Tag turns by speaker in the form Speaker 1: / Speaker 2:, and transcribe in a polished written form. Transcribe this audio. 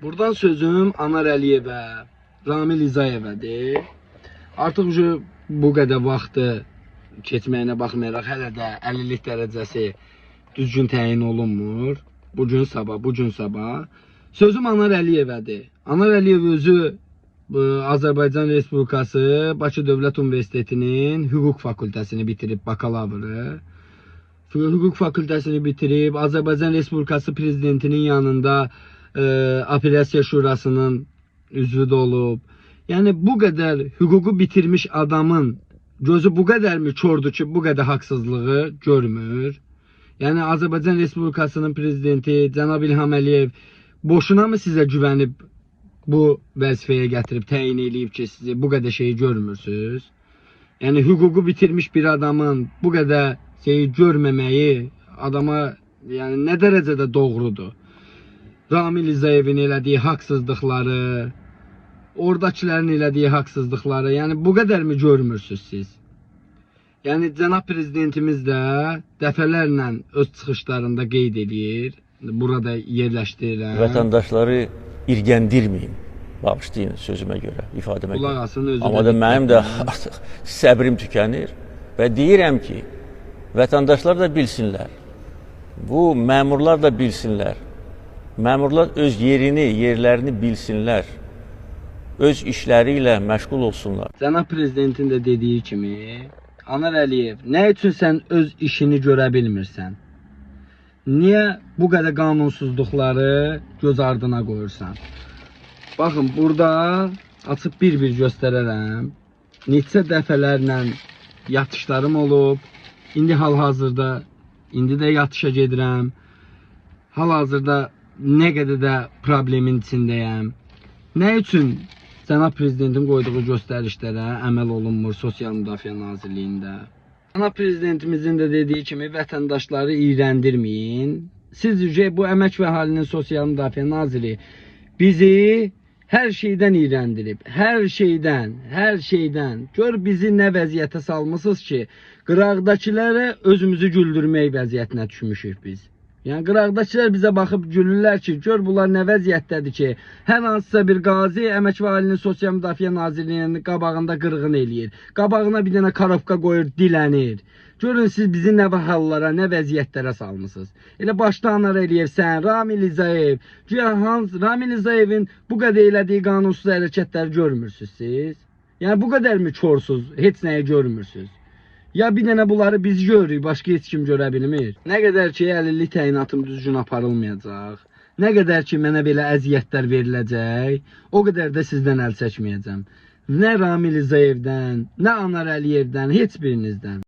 Speaker 1: Buradan sözüm Anar Əliyevə, Ramil İzayevədir. Artıq bu qədər vaxtı keçməyinə baxmayaraq hələ də 50-lik dərəcəsi düzgün təyin olunmur. Bugün sabah. Sözüm Anar Əliyevədir. Anar Əliyev özü Azərbaycan Respublikası Bakı Dövlət Universitetinin hüquq fakültəsini bitirib, bakalavırı. Hüquq fakültəsini bitirib, Azərbaycan Respublikası Prezidentinin yanında Apellyasiya Şurasının üzvü də olub. Yəni bu qədər hüququ bitirmiş adamın gözü bu qədərmi kordur ki, bu qədər haqsızlığı görmür? Yəni Azərbaycan Respublikasının prezidenti cənab İlham Əliyev boşuna mı sizə güvənib bu vəzifəyə gətirib, təyin eləyib ki, sizi bu qədər şeyi görmürsünüz? Yəni hüququ bitirmiş bir adamın bu qədər şeyi görməməyi adama yəni nə dərəcədə doğrudur? Ramil İzayevin elədiyi haqsızlıqları, oradakilərin elədiyi haqsızlıqları, yəni bu qədər mi görmürsünüz siz? Yəni cənab prezidentimiz də dəfələrlə öz çıxışlarında qeyd edir, burada yerləşdirirəm.
Speaker 2: Vətəndaşları irgəndirməyin, bağışlayın sözümə görə, ifadəmə görə.
Speaker 1: Özü
Speaker 2: amma da mənim də artıq səbrim tükənir və deyirəm ki, vətəndaşlar da bilsinlər, bu məmurlar da bilsinlər, məmurlar öz yerlərini bilsinlər, öz işləri ilə məşğul olsunlar.
Speaker 1: Cənab prezidentin də dediyi kimi, Anar Əliyev, nə üçün sən öz işini görə bilmirsən? Niyə bu qədər qanunsuzluqları göz ardına qoyursan? Baxın, burada açıb bir-bir göstərərəm. Neçə dəfələrlə yatışlarım olub. İndi hal-hazırda, indi də yatışa gedirəm. Hal-hazırda nə qədər də problemin içindəyəm. Nə üçün cənab prezidentin qoyduğu göstərişlərə əməl olunmur Sosial Müdafiə Nazirliyində? Cənab prezidentimizin də dediyi kimi vətəndaşları iyrəndirməyin. Sizcə bu Əmək və Əhalinin Sosial Müdafiə Naziri bizi hər şeydən iyrəndirib. Hər şeydən. Gör bizi nə vəziyyətə salmısınız ki, qıraqdakilərə özümüzü güldürmək vəziyyətinə düşmüşük biz. Yəni qıraqdakılar bizə baxıb gülürlər ki, gör bunlar nə vəziyyətdədir ki, hər hansısa bir qazi Əmək və Əhalinin Sosial Müdafiə Nazirliyinin qabağında qırğın eləyir. Qabağına bir dənə karovka qoyur, dilənir. Görün siz bizi nə hallara, nə vəziyyətlərə salmısınız. Elə başda Anar Əliyev, sən, Ramil İzayev, Ramil İzayevin bu qədər elədiyi qanunsuz hərəkətləri görmürsünüz siz? Yəni bu qədərmi korsuz, heç nəyi görmürsünüz? Ya bir dənə bunları biz görürük, başqa heç kim görə bilmir. Nə qədər ki, əlillik təyinatım düzgün aparılmayacaq, nə qədər ki, mənə belə əziyyətlər veriləcək, o qədər də sizdən əl çəkməyəcəm. Nə Ramil İzayevdən, nə Anar Əliyevdən, heç birinizdən.